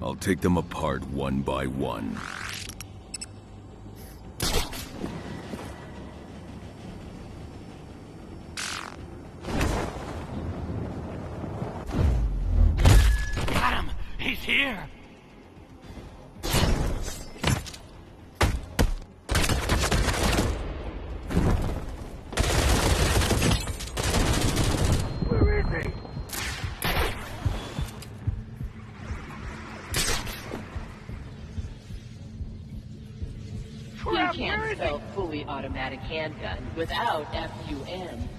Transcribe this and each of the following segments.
I'll take them apart one by one. Got him! He's here! Where is he? You can't spell fully automatic handgun without FUN.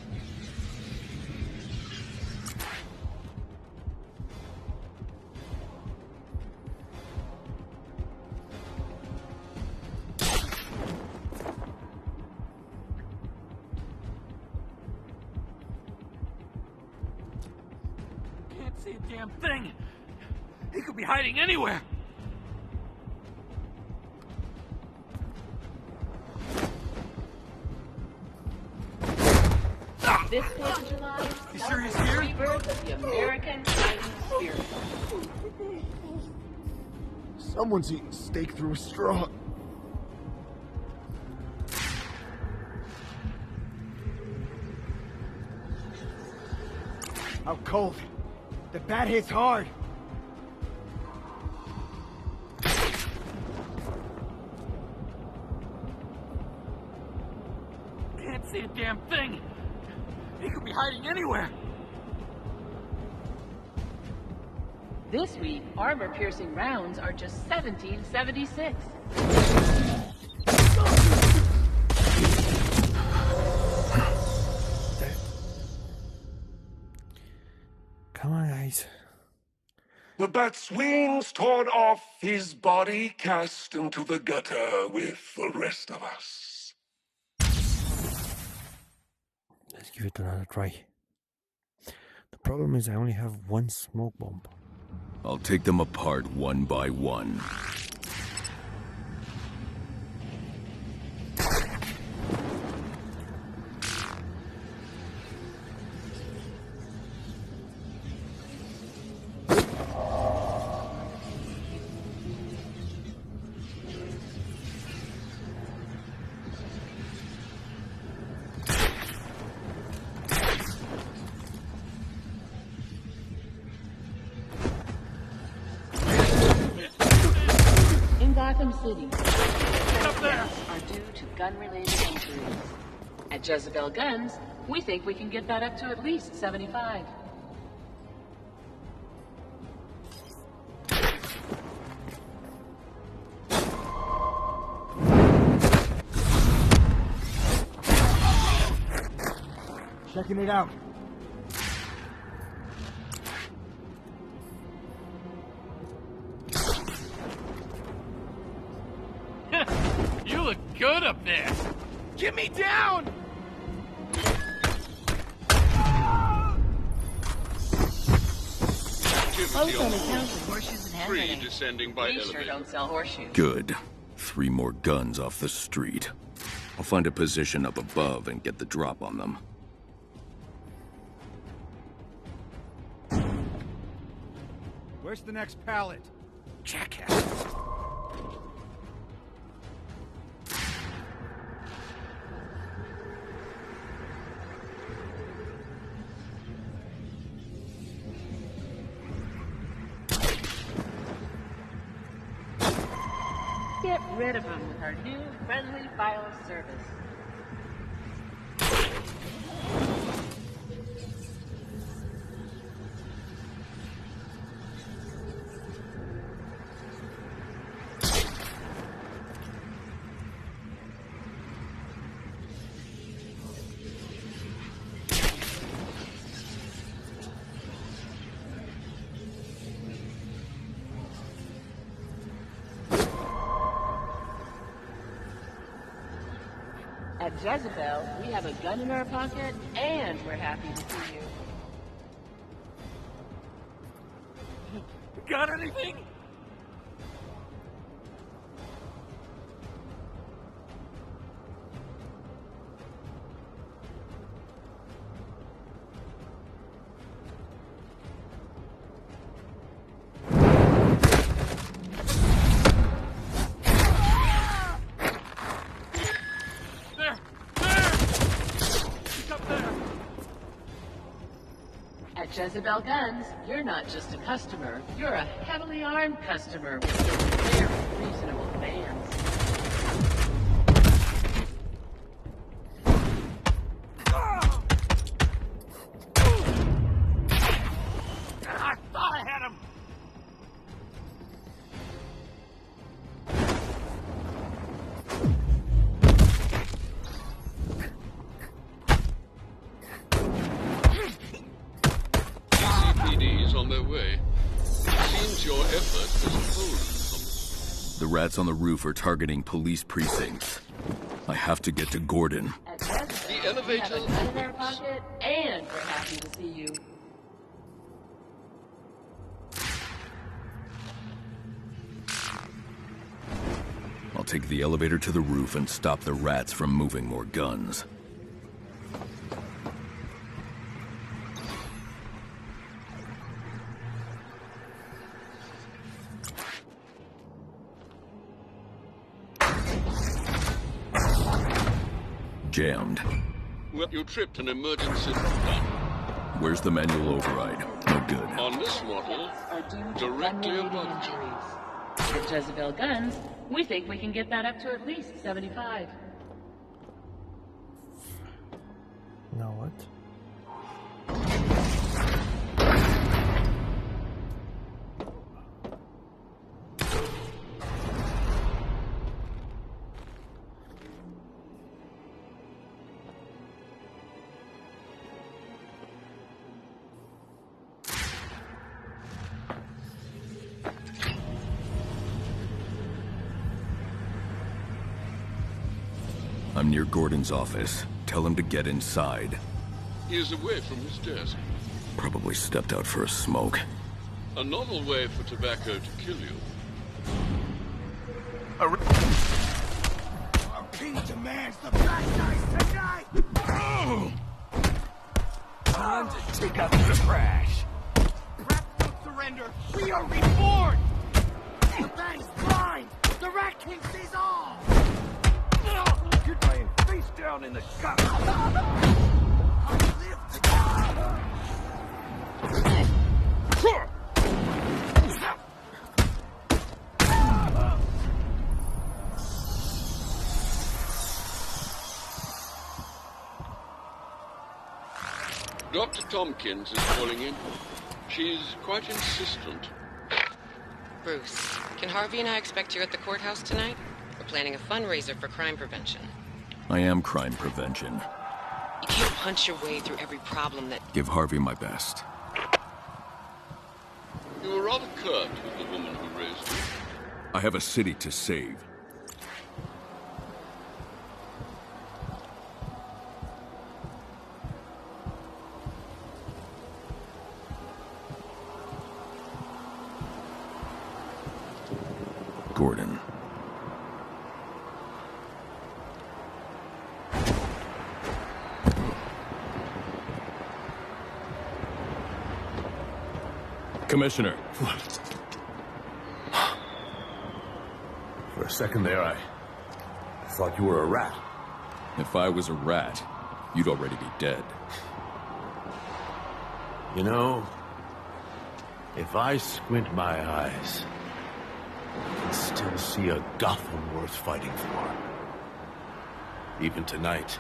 Can't see a damn thing! He could be hiding anywhere! This 4th of July You sure he's celebrates the here? rebirth of the American fighting spirit. Someone's eating steak through a straw. How cold. The bat hits hard. Can't see a damn thing! He could be hiding anywhere! This week, armor-piercing rounds are just $17.76. Come on, guys. The bat's wings torn off, his body cast into the gutter with the rest of us. Let's give it another try. The problem is I only have one smoke bomb. I'll take them apart one by one. In Gotham City, Up there! are due to gun-related injuries. At Jezebel Guns, we think we can get that up to at least 75. Checking it out. You look good up there! Get me down! Both on account of horseshoes and hand Free grenades. descending by We sure elevator. don't sell horseshoes. Good. 3 more guns off the street. I'll find a position up above and get the drop on them. Where's the next pallet? Jackass! Get rid of them with our new friendly file service. At Jezebel, we have a gun in our pocket, and we're happy to see you. Got anything? At Jezebel Guns, you're not just a customer, you're a heavily armed customer with some very reasonable demands. I thought I had him! GCPD's on their way. Seems your effort has told them. The rats on the roof are targeting police precincts. I have to get to Gordon. At Jezebel, The elevator we have a gun in our pocket, and we're happy to see you. I'll take the elevator to the roof and stop the rats from moving more guns. Jammed. Well, you tripped an emergency button. Where's the manual override? No good. On this model, Are due to directly unrelated above you. injuries. At Jezebel Guns, we think we can get that up to at least 75. Now what? I'm near Gordon's office. Tell him to get inside. He is away from his desk. Probably stepped out for a smoke. A novel way for tobacco to kill you. Our king demands the bad guys tonight! Time to take out the trash! Rats don't surrender! We are reborn! The bat is blind! The Rat King sees all! Get my face down in the gutter! I live to die! Dr. Tompkins is calling in. She's quite insistent. Bruce, can Harvey and I expect you at the courthouse tonight? We're planning a fundraiser for crime prevention. I am crime prevention. You can't punch your way through every problem that... Give Harvey my best. You were rather curt with the woman who raised you. I have a city to save. Gordon. Commissioner. For a second there, I thought you were a rat. If I was a rat, you'd already be dead. You know, if I squint my eyes, I can still see a Gotham worth fighting for. Even tonight.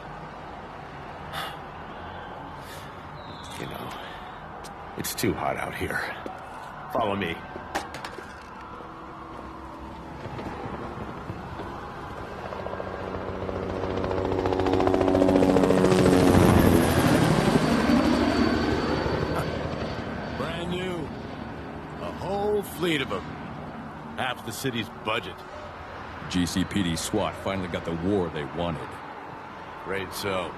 You know, it's too hot out here. Follow me. Brand new. A whole fleet of them. Half the city's budget. GCPD SWAT finally got the war they wanted. Great so.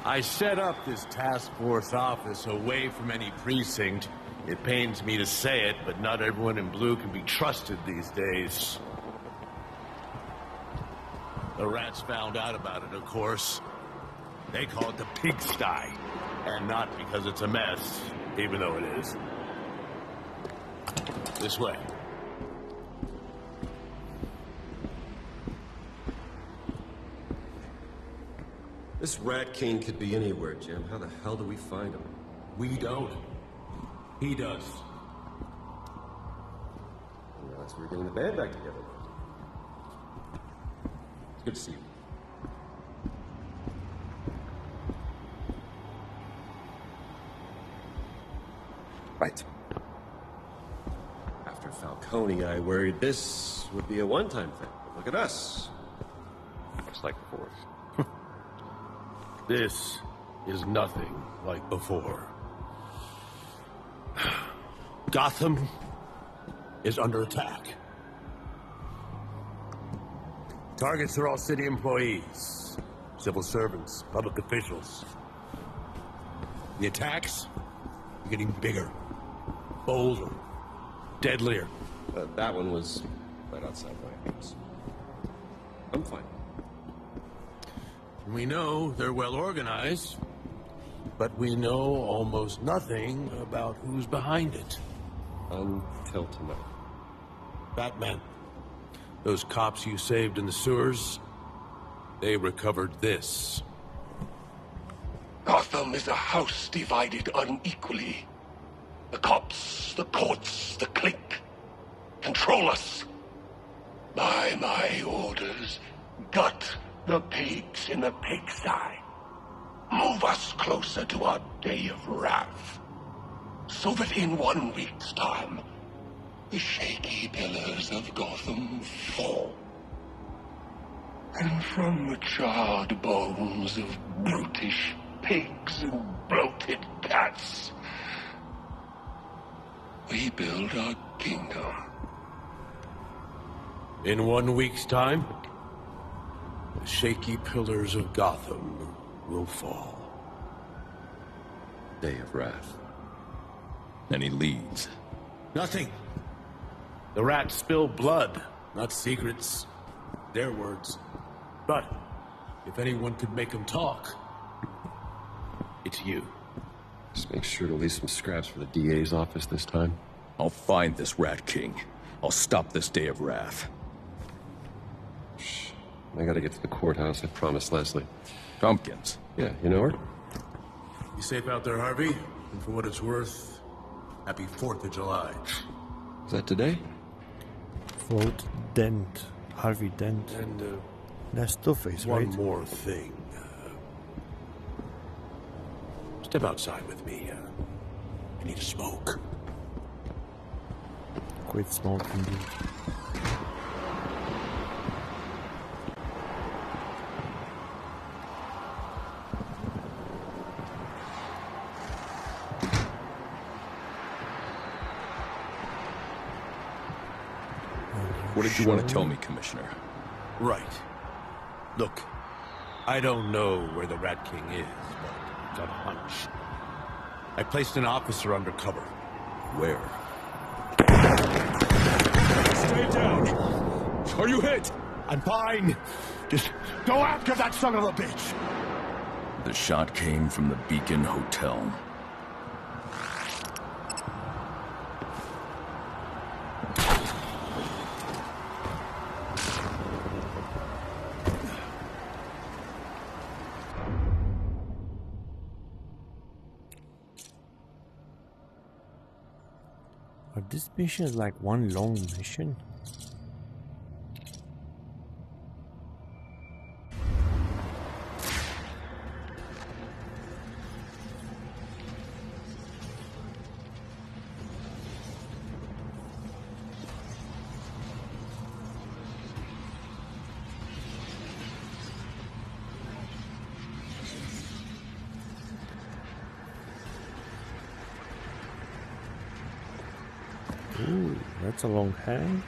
I set up this task force office away from any precinct. It pains me to say it, but not everyone in blue can be trusted these days. The rats found out about it, of course. They call it the pigsty. And not because it's a mess, even though it is. This way. This Rat King could be anywhere, Jim. How the hell do we find him? We don't. He does. Well, that's where we're getting the band back together. It's good to see you. Right. After Falcone, I worried this would be a one-time thing. But look at us. Just like before. This is nothing like before. Gotham is under attack. Targets are all city employees, civil servants, public officials. The attacks are getting bigger, bolder, deadlier. That one was right outside my house. I'm fine. We know they're well organized, but we know almost nothing about who's behind it. Until tonight. Batman, those cops you saved in the sewers, they recovered this. Gotham is a house divided unequally. The cops, the courts, the clique control us. By my orders, gut the pigs in the pigsty. Move us closer to our day of wrath, so that in 1 week's time, the shaky pillars of Gotham fall. And from the charred bones of brutish pigs and bloated cats, we build our kingdom. In 1 week's time, the shaky pillars of Gotham will fall. Day of wrath. And he leads. Nothing. The rats spill blood, not secrets. Their words. But if anyone could make them talk, it's you. Just make sure to leave some scraps for the DA's office this time. I'll find this Rat King. I'll stop this day of wrath. Shh. I gotta get to the courthouse, I promised Leslie. Tompkins. Yeah, you know her? Be safe out there, Harvey. And for what it's worth, happy 4th of July. Is that today? Vote Dent. Harvey Dent. And, That's Two-Face, one right? more thing. Step outside with me. I need a smoke. Quit smoking, dude. What did you want to tell me, Commissioner? Right. Look, I don't know where the Rat King is, but I've got a hunch. I placed an officer undercover. Where? Stay down! Are you hit? I'm fine. Just go after that son of a bitch! The shot came from the Beacon Hotel. But this mission is like one long mission. Ooh, that's a long hang.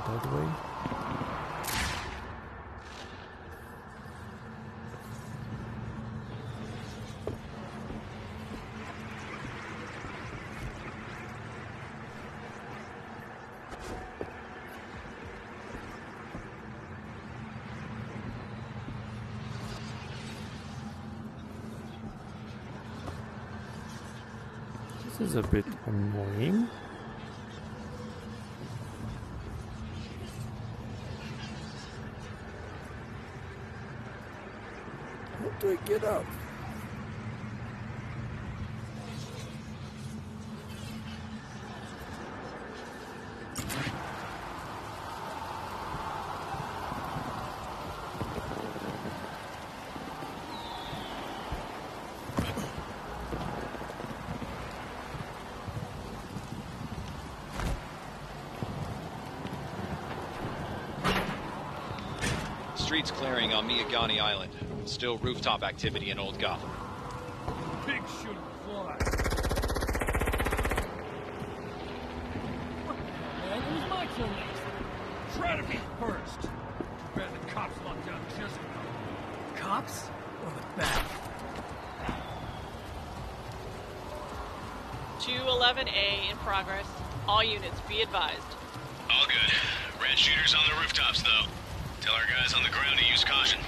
that way. This is a bit annoying. How do I get up? Streets clearing on Miyagani Island. Still rooftop activity in Old Gotham. Pig shouldn't fly. Man, it was my turn next. Try to be first. Too bad the cops locked down Jessica. Cops? Or the back? 211A in progress. All units be advised. All good. Red shooters on the rooftops, though. Tell our guys on the ground to use caution.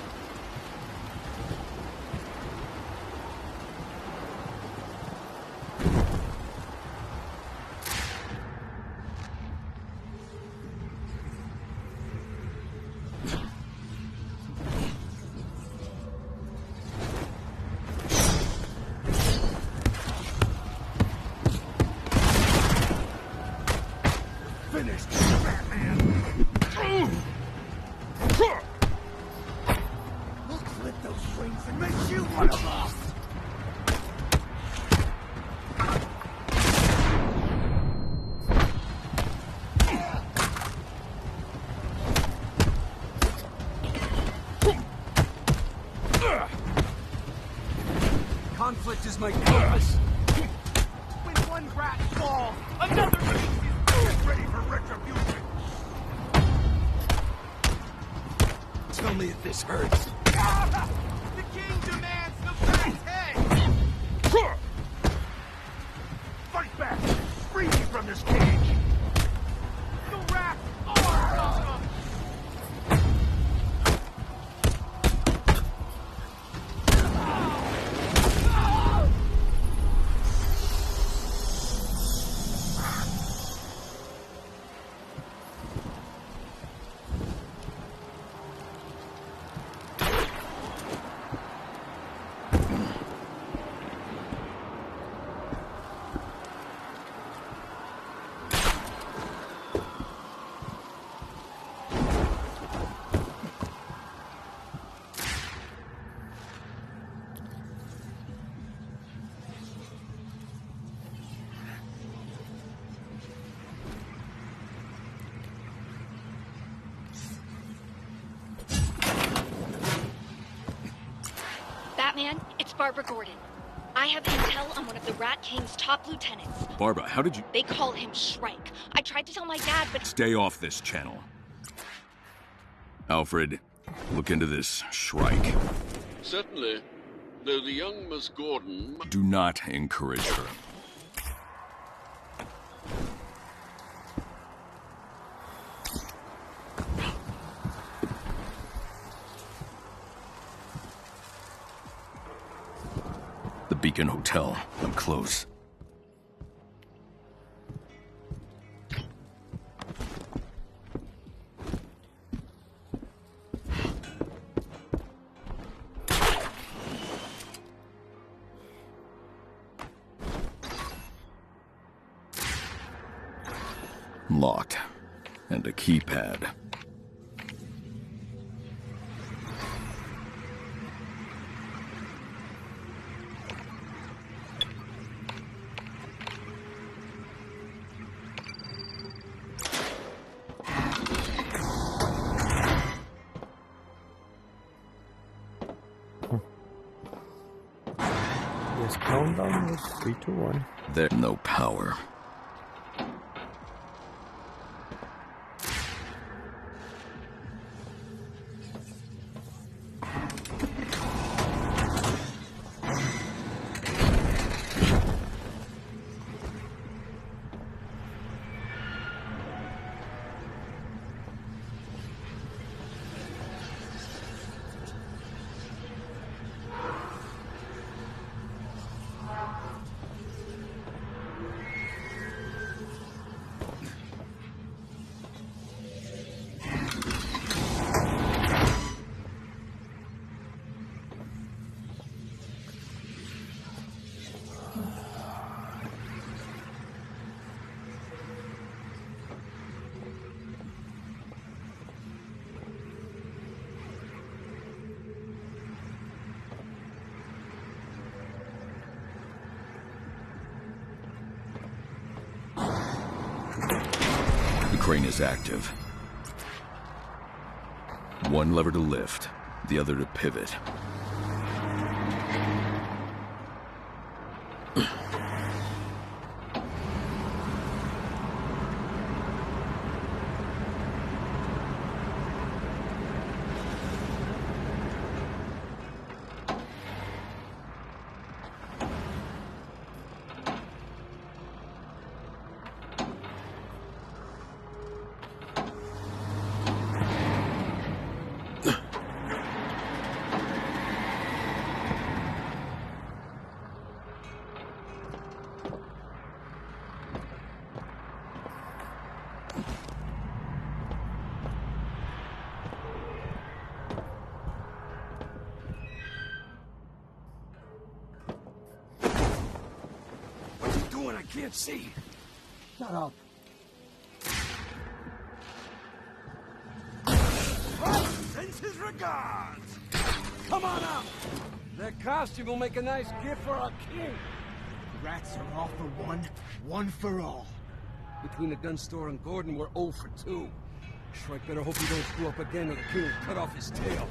Finished, Batman! We'll clip those wings and make you one of us! Conflict is my purpose. When one rat falls, another is ready for retribution. Tell me if this hurts. The king demands the bat's head! Fight back! Free me from this cage! The rats are welcome! Batman, it's Barbara Gordon. I have intel on one of the Rat King's top lieutenants. Barbara, how did you... They call him Shrike. I tried to tell my dad, but... Stay off this channel. Alfred, look into this Shrike. Certainly. Though the young Miss Gordon... Do not encourage her. The Beacon Hotel. I'm close. Locked. And a keypad. Yes, countdown was 3, 2, 1. There's no power. crane is active. One lever to lift, the other to pivot. I can't see. Shut up. Sends his regards. Come on up. That costume will make a nice gift for our king. Rats are all for one, one for all. Between the gun store and Gordon, we're 0 for 2. Shrike better hope he don't screw up again or the king will cut off his tail.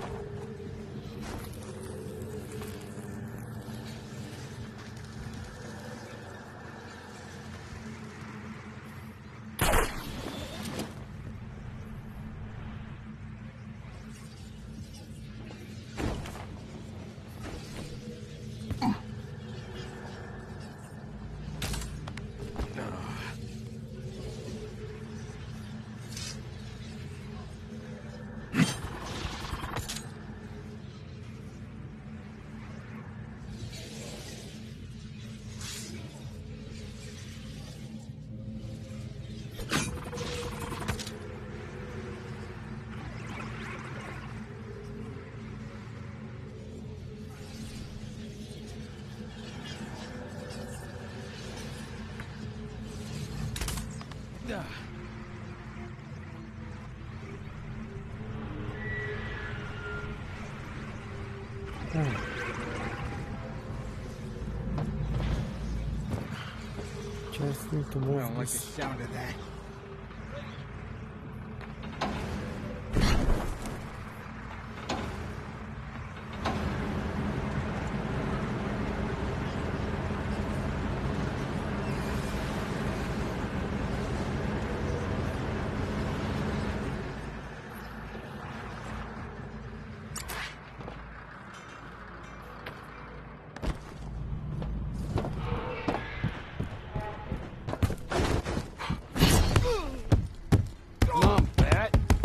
Just need to I move don't like the this. sound of that.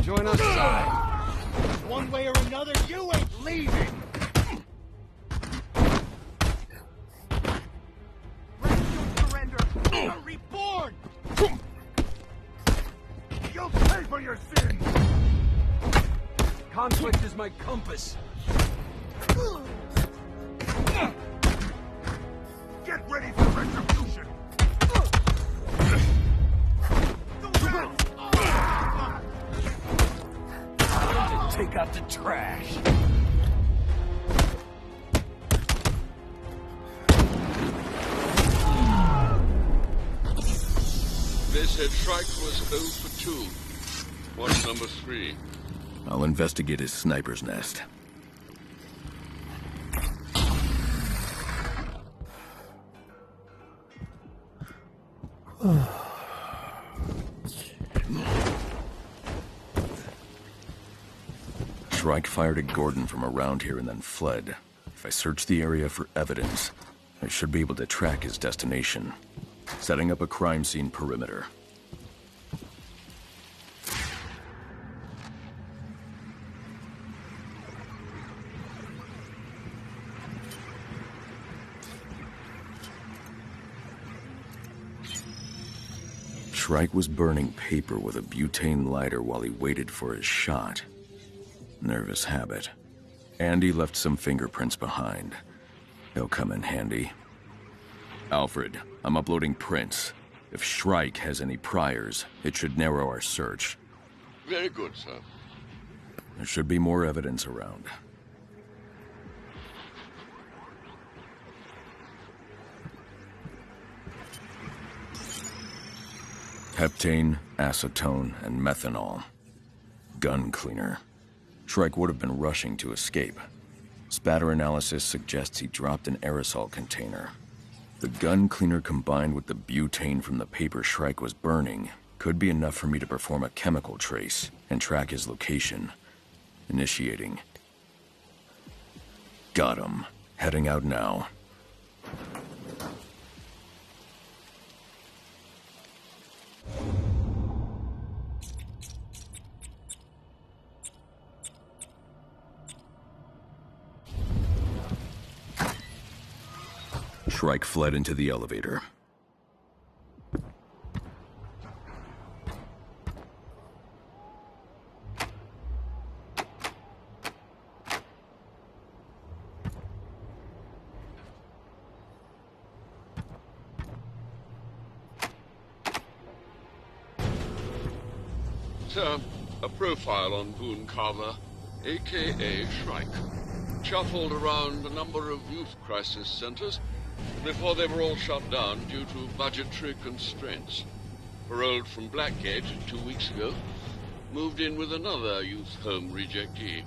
Join us side. One way or another, you ain't leaving! Don't surrender! You're reborn! You'll pay for your sins! Conflict is my compass. Get ready for retribution! Take out the trash. They said Shrike was 0 for 2. What's number 3? I'll investigate his sniper's nest. Shrike fired at Gordon from around here and then fled. If I search the area for evidence, I should be able to track his destination. Setting up a crime scene perimeter. Shrike was burning paper with a butane lighter while he waited for his shot. Nervous habit. Andy left some fingerprints behind. They'll come in handy. Alfred, I'm uploading prints. If Shrike has any priors, it should narrow our search. Very good, sir. There should be more evidence around. Heptane, acetone, and methanol. Gun cleaner. Shrike would have been rushing to escape. Spatter analysis suggests he dropped an aerosol container. The gun cleaner combined with the butane from the paper Shrike was burning could be enough for me to perform a chemical trace and track his location. Initiating. Got him. Heading out now. Shrike fled into the elevator. Sir, a profile on Boone Carver, a.k.a. Shrike. Shuffled around a number of youth crisis centers before they were all shut down due to budgetary constraints. Paroled from Blackgate 2 weeks ago, moved in with another youth home rejectee.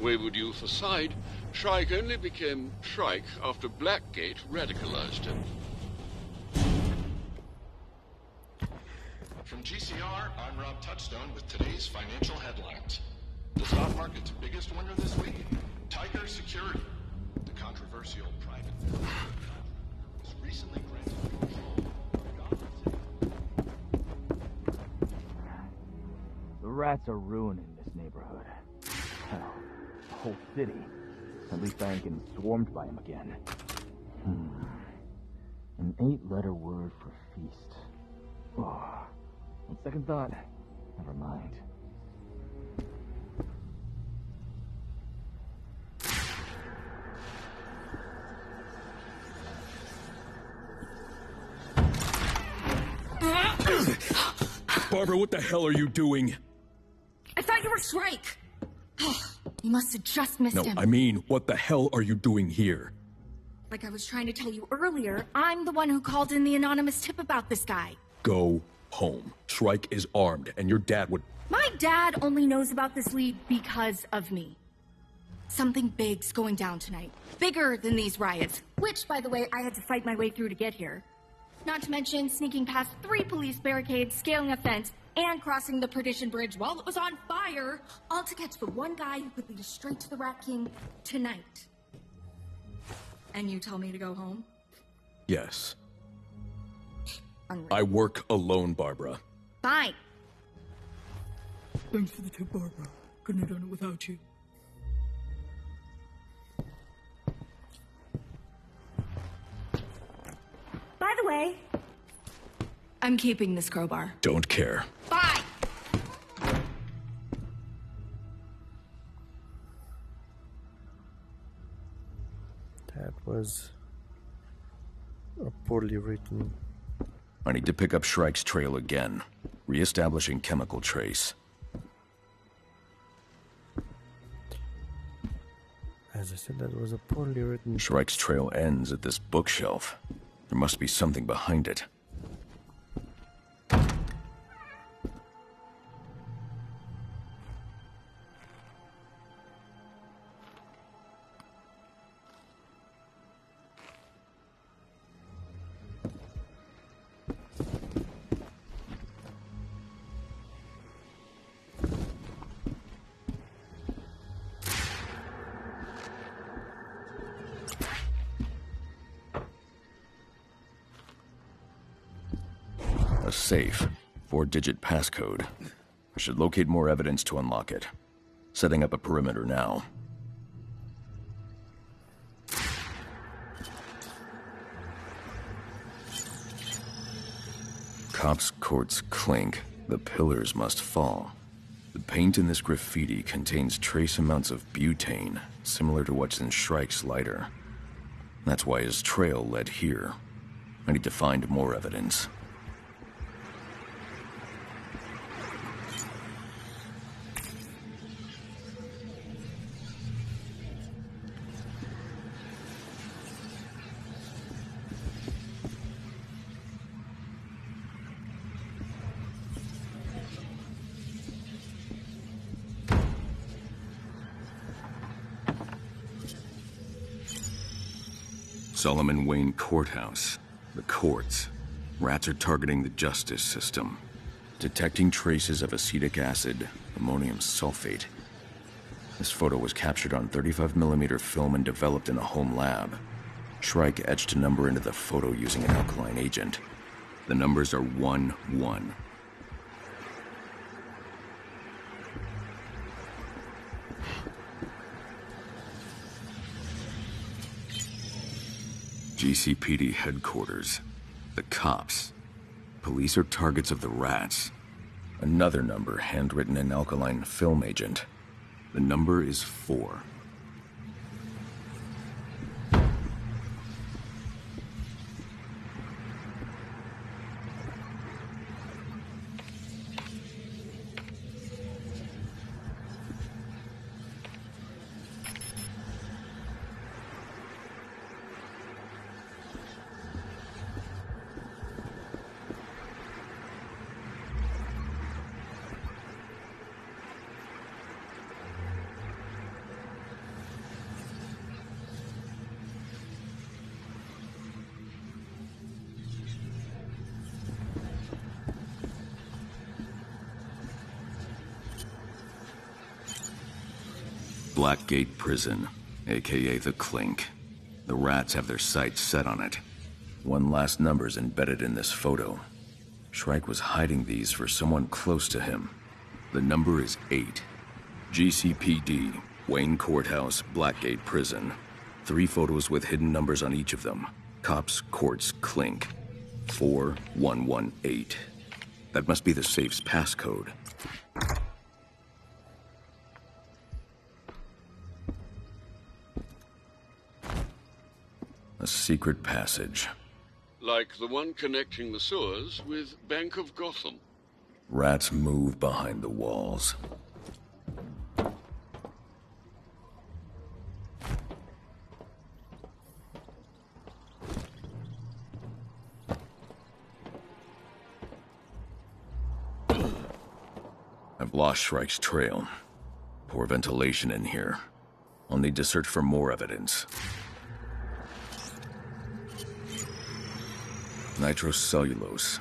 Wayward youth aside, Shrike only became Shrike after Blackgate radicalized him. From GCR, I'm Rob Touchstone with today's financial headlines. The stock market's biggest winner this week, Tiger Security. The controversial private was recently granted control. The rats are ruining this neighborhood. Hell, the whole city. At least I ain't getting swarmed by them again. An 8-letter word for feast. Oh. On second thought, never mind. Barbara, what the hell are you doing? I thought you were Shrike. You must have just missed him. No, I mean, what the hell are you doing here? Like I was trying to tell you earlier, I'm the one who called in the anonymous tip about this guy. Go home. Shrike is armed, and your dad would... My dad only knows about this lead because of me. Something big's going down tonight. Bigger than these riots. Which, by the way, I had to fight my way through to get here. Not to mention sneaking past 3 police barricades, scaling a fence, and crossing the Perdition Bridge while it was on fire, all to catch the one guy who could lead us straight to the Rat King tonight. And you tell me to go home? Yes. Unreal. I work alone, Barbara. Fine. Thanks for the tip, Barbara. Couldn't have done it without you. By the way, I'm keeping this crowbar. Don't care. Bye! That was a poorly written. I need to pick up Shrike's trail again, re-establishing chemical trace. As I said, that was a poorly written. Shrike's trail ends at this bookshelf. There must be something behind it. A safe. 4-digit passcode. I should locate more evidence to unlock it. Setting up a perimeter now. Cops' courts clink. The pillars must fall. The paint in this graffiti contains trace amounts of butane, similar to what's in Shrike's lighter. That's why his trail led here. I need to find more evidence. Solomon Wayne Courthouse. The courts. Rats are targeting the justice system. Detecting traces of acetic acid, ammonium sulfate. This photo was captured on 35mm film and developed in a home lab. Shrike etched a number into the photo using an alkaline agent. The numbers are 1-1. GCPD headquarters. The cops. Police are targets of the rats. Another number handwritten in alkaline film agent. The number is 4. Blackgate Prison, aka the Clink. The rats have their sights set on it. One last number's embedded in this photo. Shrike was hiding these for someone close to him. The number is 8. GCPD, Wayne Courthouse, Blackgate Prison. 3 photos with hidden numbers on each of them. Cops, courts, Clink. 4118. That must be the safe's passcode. A secret passage. Like the one connecting the sewers with Bank of Gotham. Rats move behind the walls. I've lost Shrike's trail. Poor ventilation in here. I'll need to search for more evidence. Nitrocellulose,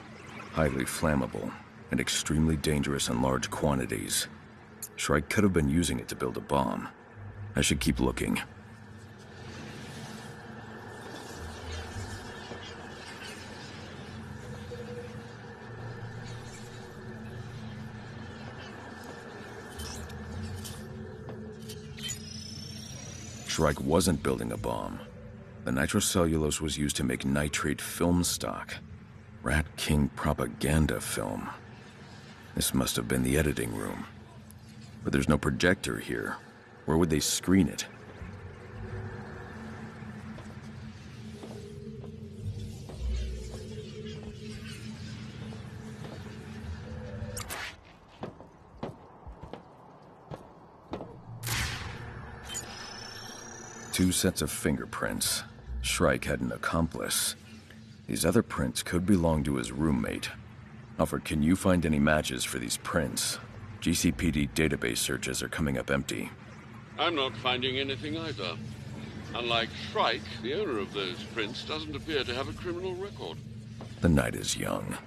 highly flammable, and extremely dangerous in large quantities. Shrike could have been using it to build a bomb. I should keep looking. Shrike wasn't building a bomb. The nitrocellulose was used to make nitrate film stock. Rat King propaganda film. This must have been the editing room. But there's no projector here. Where would they screen it? Two sets of fingerprints. Shrike had an accomplice. These other prints could belong to his roommate. Alfred, can you find any matches for these prints? GCPD database searches are coming up empty. I'm not finding anything either. Unlike Shrike, the owner of those prints doesn't appear to have a criminal record. The night is young.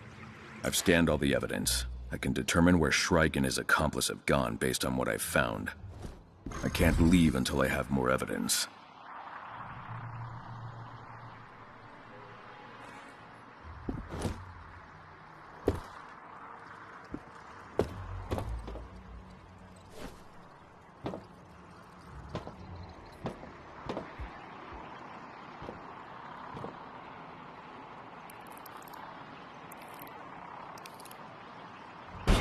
I've scanned all the evidence. I can determine where Shrike and his accomplice have gone based on what I've found. I can't leave until I have more evidence.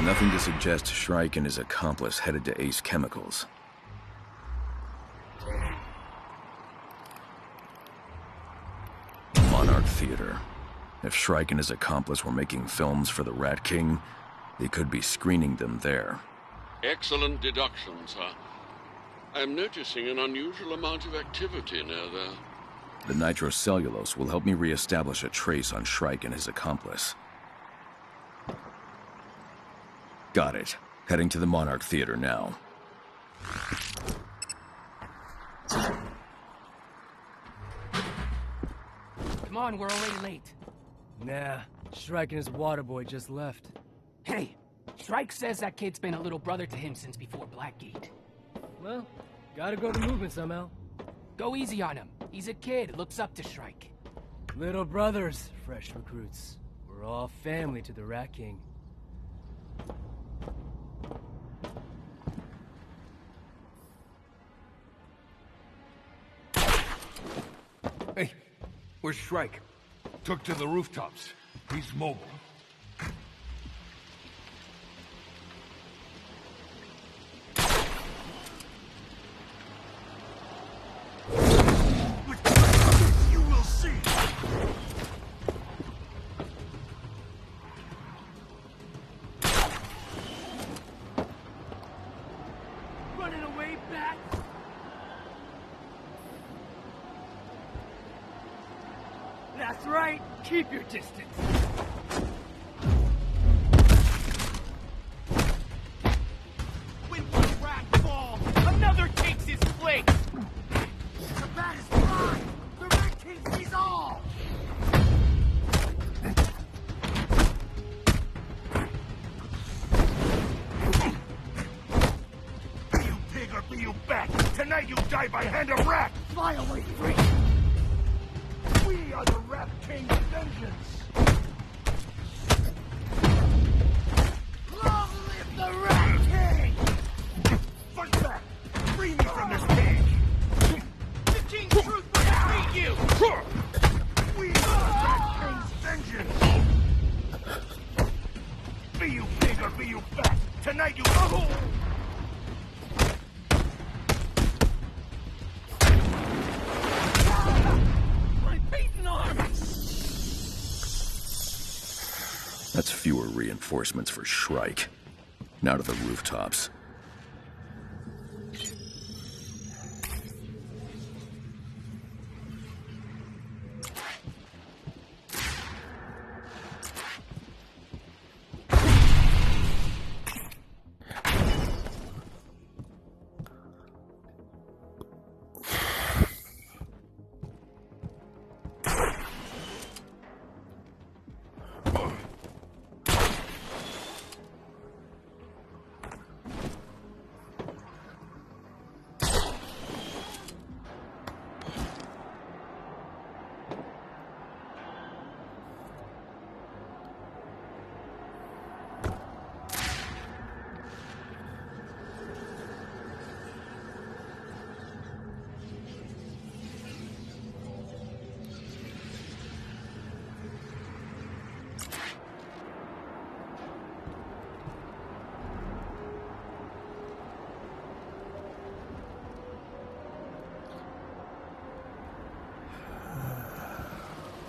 Nothing to suggest Shrike and his accomplice headed to Ace Chemicals. Monarch Theater. If Shrike and his accomplice were making films for the Rat King, they could be screening them there. Excellent deduction, sir. I'm noticing an unusual amount of activity near there. The nitrocellulose will help me re-establish a trace on Shrike and his accomplice. Got it. Heading to the Monarch Theater now. Come on, we're already late. Nah, Shrike and his waterboy just left. Hey, Shrike says that kid's been a little brother to him since before Blackgate. Well, gotta grow the movement somehow. Go easy on him. He's a kid, looks up to Shrike. Little brothers, fresh recruits. We're all family to the Rat King. Hey, where's Shrike? Took to the rooftops. He's mobile. You will see. Running away, Bat? That's right. Keep your distance. When one rat falls, another takes his place. The bat is blind! The Rat King sees all! Be you pig or be you bat, tonight you die by hand of rat! Fly away, freak! We are the Rat King's vengeance! Long live the Rat King! Fight back! Free me from this cage! The King's truth will defeat you! We are the Rat King's vengeance! Be you pig or be you bat, tonight you... That's fewer reinforcements for Shrike. Now to the rooftops.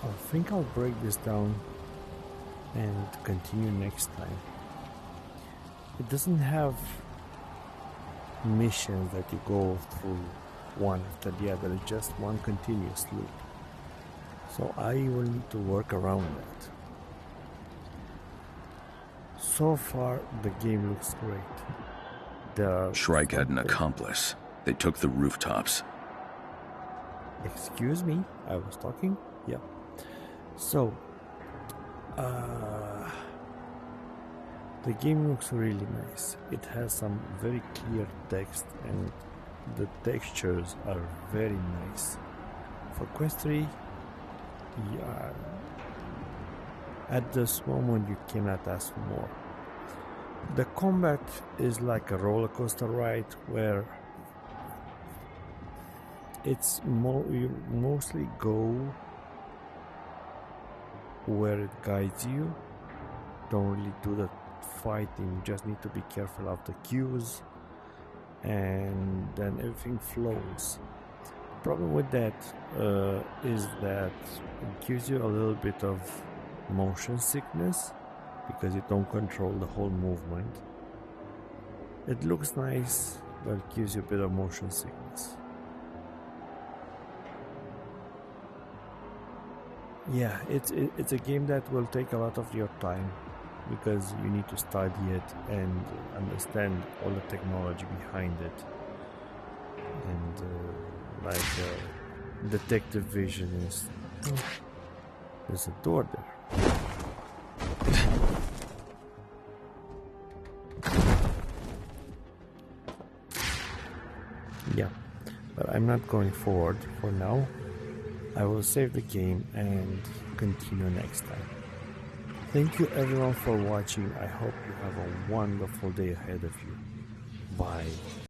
I think I'll break this down and continue next time. It doesn't have missions that you go through one after the other, it's just one continuous loop. So I will need to work around that. So far the game looks great. Shrike had an accomplice. They took the rooftops. Excuse me, I was talking? Yeah. So, the game looks really nice. It has some very clear text and the textures are very nice. For Quest 3, yeah, at this moment you cannot ask for more. The combat is like a roller coaster ride where it's you mostly go where it guides you. Don't really do the fighting, you just need to be careful of the cues and then everything flows. The problem with that is that it gives you a little bit of motion sickness because you don't control the whole movement. It looks nice, but it gives you a bit of motion sickness. Yeah, it's a game that will take a lot of your time because you need to study it and understand all the technology behind it, and detective vision is There's a door there. Yeah, but I'm not going forward for now. I will save the game and continue next time. Thank you everyone for watching. I hope you have a wonderful day ahead of you. Bye.